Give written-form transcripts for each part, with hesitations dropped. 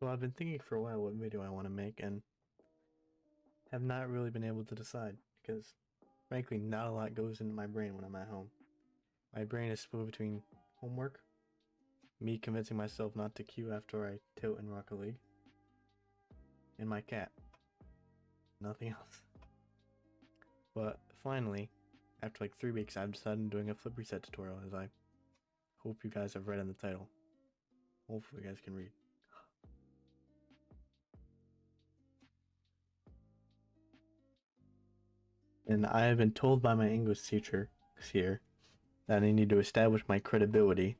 So I've been thinking for a while what video I want to make and have not really been able to decide because frankly not a lot goes into my brain when I'm at home. My brain is split between homework, me convincing myself not to queue after I tilt in Rocket League, and my cat. Nothing else. But finally, after like 3 weeks, I've decided on doing a flip reset tutorial, as I hope you guys have read in the title. Hopefully you guys can read. And I have been told by my English teacher this year that I need to establish my credibility.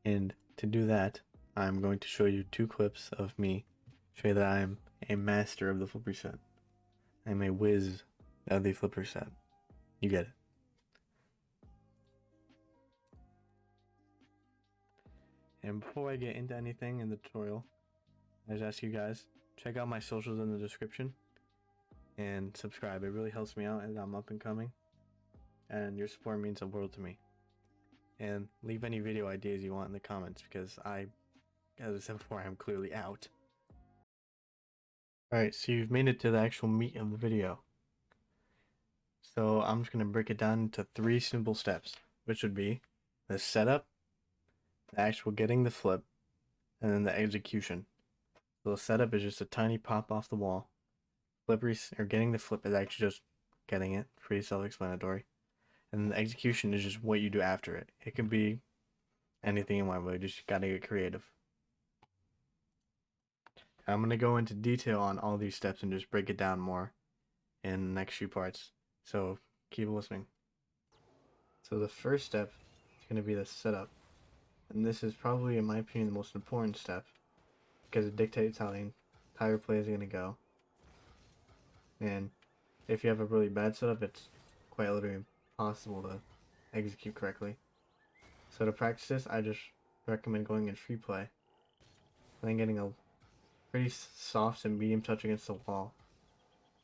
And to do that, I'm going to show you 2 clips of me show you that I'm a master of the flip reset. I'm a whiz of the flip reset. You get it. And before I get into anything in the tutorial, I just ask you guys, check out my socials in the description and subscribe. It really helps me out as I'm up and coming, and your support means the world to me. And leave any video ideas you want in the comments because as I said before, I'm clearly out. Alright, so you've made it to the actual meat of the video. So I'm just going to break it down into 3 simple steps, which would be the setup, the actual getting the flip, and then the execution. So the setup is just a tiny pop off the wall. Getting the flip is actually just getting it, pretty self-explanatory. And the execution is just what you do after it. It could be anything you want, but you just gotta get creative. I'm gonna go into detail on all these steps and just break it down more in the next few parts. So keep listening. So the first step is gonna be the setup. And this is probably, in my opinion, the most important step because it dictates how the entire play is gonna go. And if you have a really bad setup, it's quite literally impossible to execute correctly. So to practice this, I just recommend going in free play, and then getting a pretty soft and medium touch against the wall,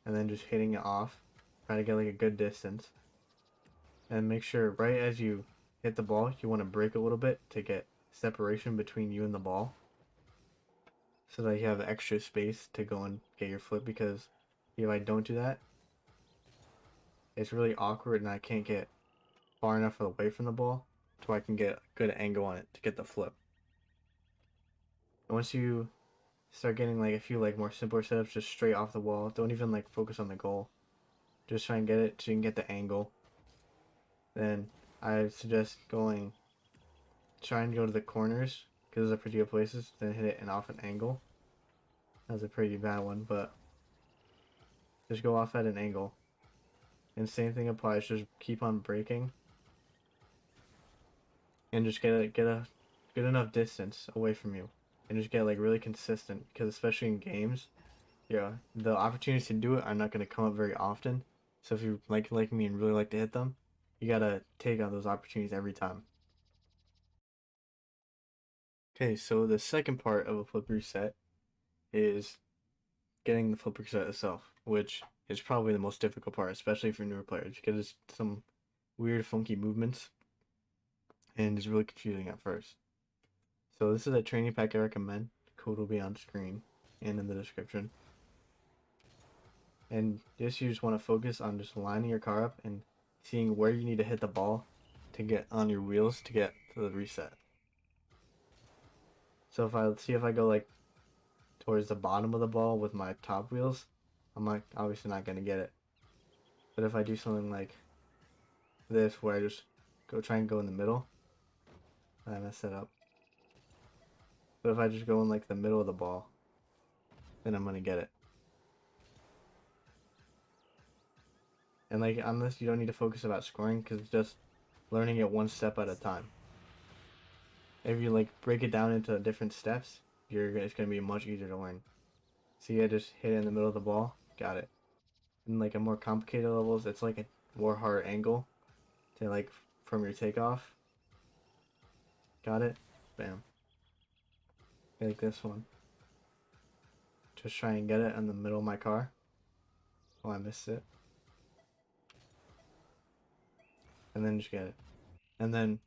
and then just hitting it off, try to get like a good distance, and make sure right as you hit the ball, you want to break a little bit to get separation between you and the ball, so that you have extra space to go and get your flip, because if I don't do that, it's really awkward and I can't get far enough away from the ball so I can get a good angle on it to get the flip. And once you start getting like a few like more simpler setups just straight off the wall, don't even like focus on the goal, just try and get it so you can get the angle. Then I suggest try and go to the corners because those are pretty good places, then hit it and off an angle. That's a pretty bad one, but just go off at an angle. And same thing applies, just keep on breaking and just get a good enough distance away from you, and just get like really consistent, because especially in games, yeah, the opportunities to do it are not going to come up very often. So if you like me and really like to hit them, you gotta take on those opportunities every time. Okay, so the second part of a flip reset is getting the flip reset itself, which is probably the most difficult part, especially for newer players, because it's some weird funky movements and it's really confusing at first. So this is a training pack I recommend. The code will be on screen and in the description. And you just want to focus on just lining your car up and seeing where you need to hit the ball to get on your wheels to get to the reset. So if I go like towards the bottom of the ball with my top wheels, I'm like obviously not gonna get it. But if I do something like this where I just try and go in the middle, I mess it up. But if I just go in like the middle of the ball, then I'm gonna get it. And like on this, you don't need to focus about scoring because it's just learning it one step at a time. If you like break it down into different steps, it's gonna be much easier to learn. See, I just hit it in the middle of the ball, got it. In like a more complicated levels, it's like a more hard angle to like from your takeoff. Got it, bam. Like this one. Just try and get it in the middle of my car. Oh, I missed it. And then just get it. And then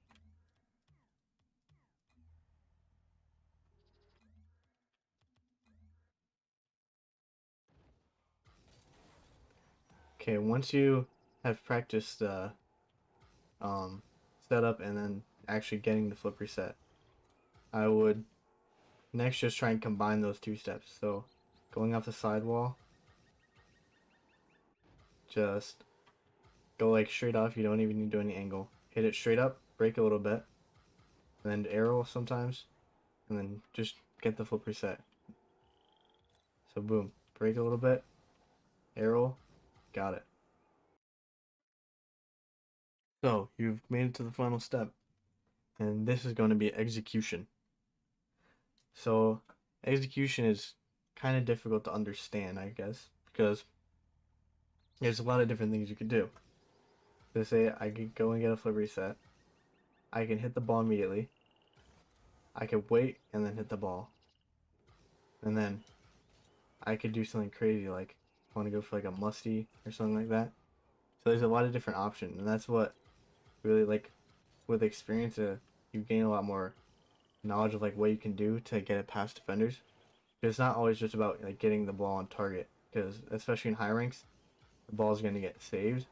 Okay, once you have practiced the setup and then actually getting the flip reset, I would next just try and combine those two steps. So going off the sidewall, just go like straight off. You don't even need to do any angle. Hit it straight up, break a little bit, and then arrow sometimes, and then just get the flip reset. So boom, break a little bit, arrow, got it. So you've made it to the final step, and this is going to be execution. So execution is kind of difficult to understand, I guess, because there's a lot of different things you could do. So say I could go and get a flip reset. I can hit the ball immediately. I could wait and then hit the ball. And then I could do something crazy like want to go for like a musty or something like that. So there's a lot of different options, and that's what really like with experience you gain a lot more knowledge of like what you can do to get it past defenders. It's not always just about like getting the ball on target, because especially in high ranks, the ball is going to get saved.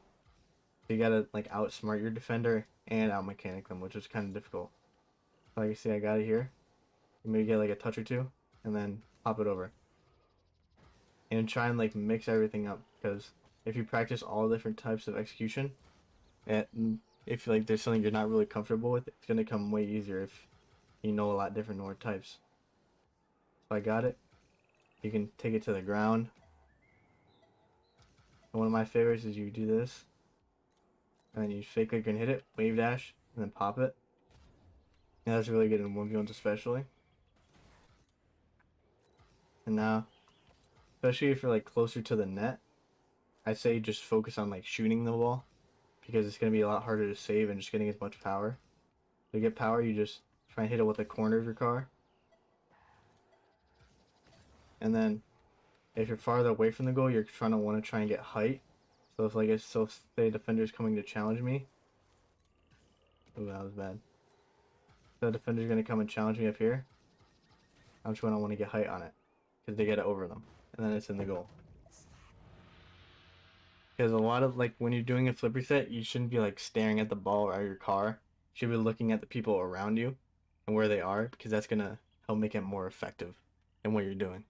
You gotta like outsmart your defender and out mechanic them, which is kind of difficult. Like you see, I got it here. You maybe get like a touch or two, and then pop it over. And try and like mix everything up, because if you practice all different types of execution, and if like there's something you're not really comfortable with, it's gonna come way easier if you know a lot different more types. So I got it. You can take it to the ground. And one of my favorites is you do this, and then you fake like you're gonna hit it, wave dash, and then pop it. And that's really good in 1v1s especially. And now, especially if you're like closer to the net, I say just focus on like shooting the ball, because it's gonna be a lot harder to save and just getting as much power. To get power, you just try and hit it with the corner of your car. And then if you're farther away from the goal, you're trying to want to try and get height. So if say defender's coming to challenge me. Oh, that was bad. So the defender's gonna come and challenge me up here. I'm just gonna want to get height on it, because they get it over them, and then it's in the goal. Because a lot of like when you're doing a flip reset, you shouldn't be like staring at the ball or at your car. You should be looking at the people around you and where they are, because that's gonna help make it more effective in what you're doing.